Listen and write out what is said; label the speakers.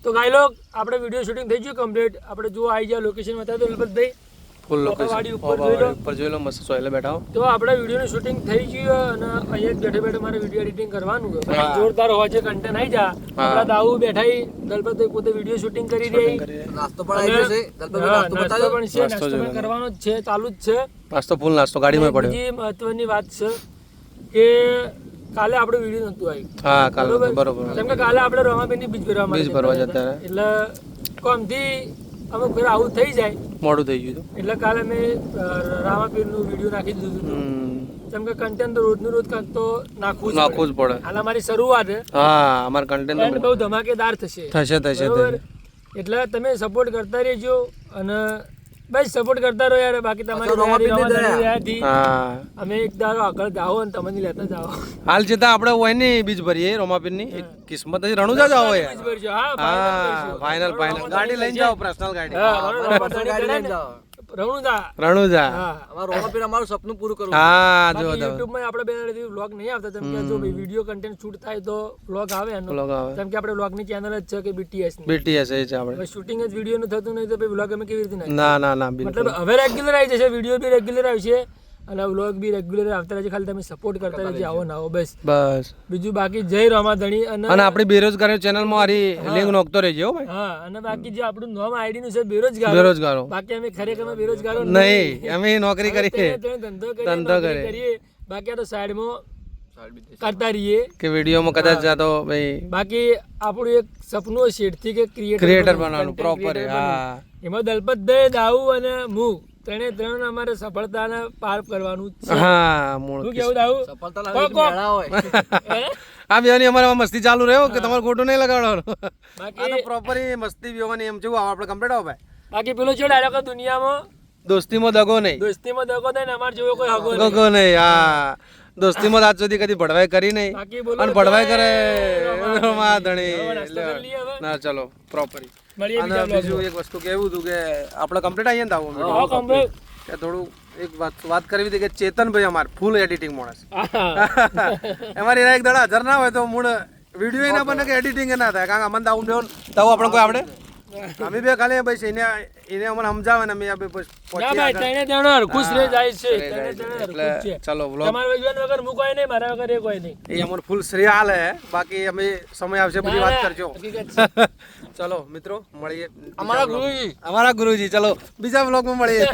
Speaker 1: તો ગાઈ લોક આપણે વિડીયો શૂટિંગ થઈ ગયું કમ્પ્લીટ. આપણે જો આવી ગયા લોકેશન બતાવી દો લલપતભાઈ.
Speaker 2: ફૂલ લોકેશન ઉપર જોઈ લો મસ્ત સોયલે બેઠા હો.
Speaker 1: તો આપણે વિડીયોનું શૂટિંગ થઈ ગયું અને અહીંયા બેઠે બેઠે મારે વિડીયો એડિટિંગ કરવાનું છે. જોરદાર હોય છે, કન્ટેન્ટ આવી જા. આપણા દાઉ બેઠા દલપતભાઈ પોતે વિડીયો શૂટિંગ કરી રહી.
Speaker 3: નાસ્તો પણ આવી ગયો છે.
Speaker 1: નાસ્તો પણ છે, નાસ્તો પણ કરવાનો જ છે, ચાલુ જ છે.
Speaker 2: નાસ્તો ફૂલ નાસ્તો ગાડીમાં પડ્યો.
Speaker 1: બીજી મહત્વની વાત છે કે કાલે આપણે વિડીયો નતું આવ્યું.
Speaker 2: હા કાલે બરોબર.
Speaker 1: કેમ કે કાલે આપણે રમાબેનની બીજ ભરવા
Speaker 2: જતા
Speaker 1: એટલે કોમથી અમુક ઘરે આવું થઈ જાય,
Speaker 2: મોડું થઈ ગયું
Speaker 1: એટલે કાલે મેં રામાપીરનું વિડીયો નાખી દીધું. કેમ કે કન્ટેન્ટ તો રોજનું રોજ કાંઈક તો નાખવું
Speaker 2: જ પડે.
Speaker 1: હાલ અમારી શરૂઆત છે.
Speaker 2: હા અમારું કન્ટેન્ટ
Speaker 1: બહુ ધમાકેદાર થશે. બરોબર? એટલે તમે સપોર્ટ કરતા રહેજો અને બસ સપોર્ટ કરતા રહો યાર. બાકી તમારી અમે એક દારો આગળ જાઓ અને તમને લેતા જાઓ.
Speaker 2: હાલ જતા આપણે હોય ને બીજ ભરીએ રોમાપીરની કિસ્મત જ રણુજા જાવ યાર. હા ફાઇનલ ગાડી લઈને જાઓ, પર્સનલ ગાડી. રણુજા
Speaker 3: અમારું રોમાપીર અમારું સપનું પૂરું કરવું.
Speaker 2: હા જો
Speaker 1: યુટ્યુબ માં આપણે બે વ્લોગ નહીં આવતા. જેમ કે જો વિડીયો કન્ટેન્ટ શૂટ થાય તો વ્લોગ આવે એનો. જેમ કે આપણે વ્લોગ ની ચેનલ જ છે કે
Speaker 2: BTS એ છે આપણે.
Speaker 1: શૂટિંગ જ વિડીયો નું થતું નહીં તો પછી વ્લોગ અમે કેવી રીતે નાખીએ?
Speaker 2: ના
Speaker 1: મતલબ હવે રેગ્યુલર આવી જશે, વિડીયો બી રેગ્યુલર આવશે અને વ્લોગ બી રેગ્યુલર આવતા રહેશે. ખાલી તમે સપોર્ટ કરતા રહેજો, આવો ના આવો બસ. બીજું બાકી જય રામાધણી. અને
Speaker 2: આપણી બેરોજગારી ચેનલ માં મારી લિંક નોખતો રહેજો ભાઈ.
Speaker 1: હા અને બાકી જે આપણું નામ આઈડી નું છે
Speaker 2: બેરોજગારો.
Speaker 1: બાકી અમે ખરેખર બેરોજગારો
Speaker 2: નહીં, અમે નોકરી કરીએ,
Speaker 1: ધંધો કરીએ. બાકી આ તો સાઈડમાં કરતા રહીએ
Speaker 2: કે વિડીયોમાં કદાચ જાતો ભાઈ.
Speaker 1: બાકી આપણું એક સપનું શેઠથી કે
Speaker 2: ક્રિએટર બનવાનું પ્રોપર. હા
Speaker 1: એમાં દલપતભાઈ, દાઉ અને હું ત્રણ અમારે સફળતાને પાર કરવાનું છે.
Speaker 2: હા
Speaker 1: શું કેવું દાઉ?
Speaker 3: સફળતા લાગે કે મેળા હોય.
Speaker 2: આ બેની અમારે મસ્તી ચાલુ રહ્યો કે તમારે ખોટું નહીં લગાડવાનું.
Speaker 1: બાકી
Speaker 2: આ તો પ્રોપર મસ્તી બેવાની એમ જેવું આપણે કમ્પ્લીટ આવો ભાઈ.
Speaker 1: બાકી પેલો છે ડાયરેક્ટ દુનિયામાં
Speaker 2: દોસ્તીમાં દગો નહીં.
Speaker 1: દોસ્તીમાં દગો નહીં, અમાર જેવો કોઈ હગો
Speaker 2: દગો નહીં. હા દોસ્તીમાં આજ સુધી કદી ભડવાઈ કરી નહીં અને ભડવાઈ કરે ધણી. ના ચલો પ્રોપર. બીજું એક વસ્તુ કેવું હતું કે આપણે કમ્પ્લીટ આવીએ ને આવું થોડું એક વાત કરવી હતી કે ચેતનભાઈ અમારે ફૂલ એડિટિંગ માણસ. અમારે એક દાડા હાજર ના હોય તો મૂળ વિડીયો ના બને કે એડિટિંગ ના થાય. કારણ કે અમને આવું બેવું તો આપણે કોઈ આપણે અમે બે ખાલી બસ એને અમને સમજાવે ને અમે
Speaker 1: ખુશ રહી જાય છે.
Speaker 2: ચલો
Speaker 1: તમારા વગર હું કોઈ નહીં, મારા વગર એ કોઈ નહીં.
Speaker 2: એ અમને ફૂલ શ્રેય હાલે. બાકી અમે સમય આવશે બધી વાત કરજો. ચલો મિત્રો મળીએ.
Speaker 1: અમારા ગુરુજી
Speaker 2: ચલો બીજા બ્લોગમાં મળીએ.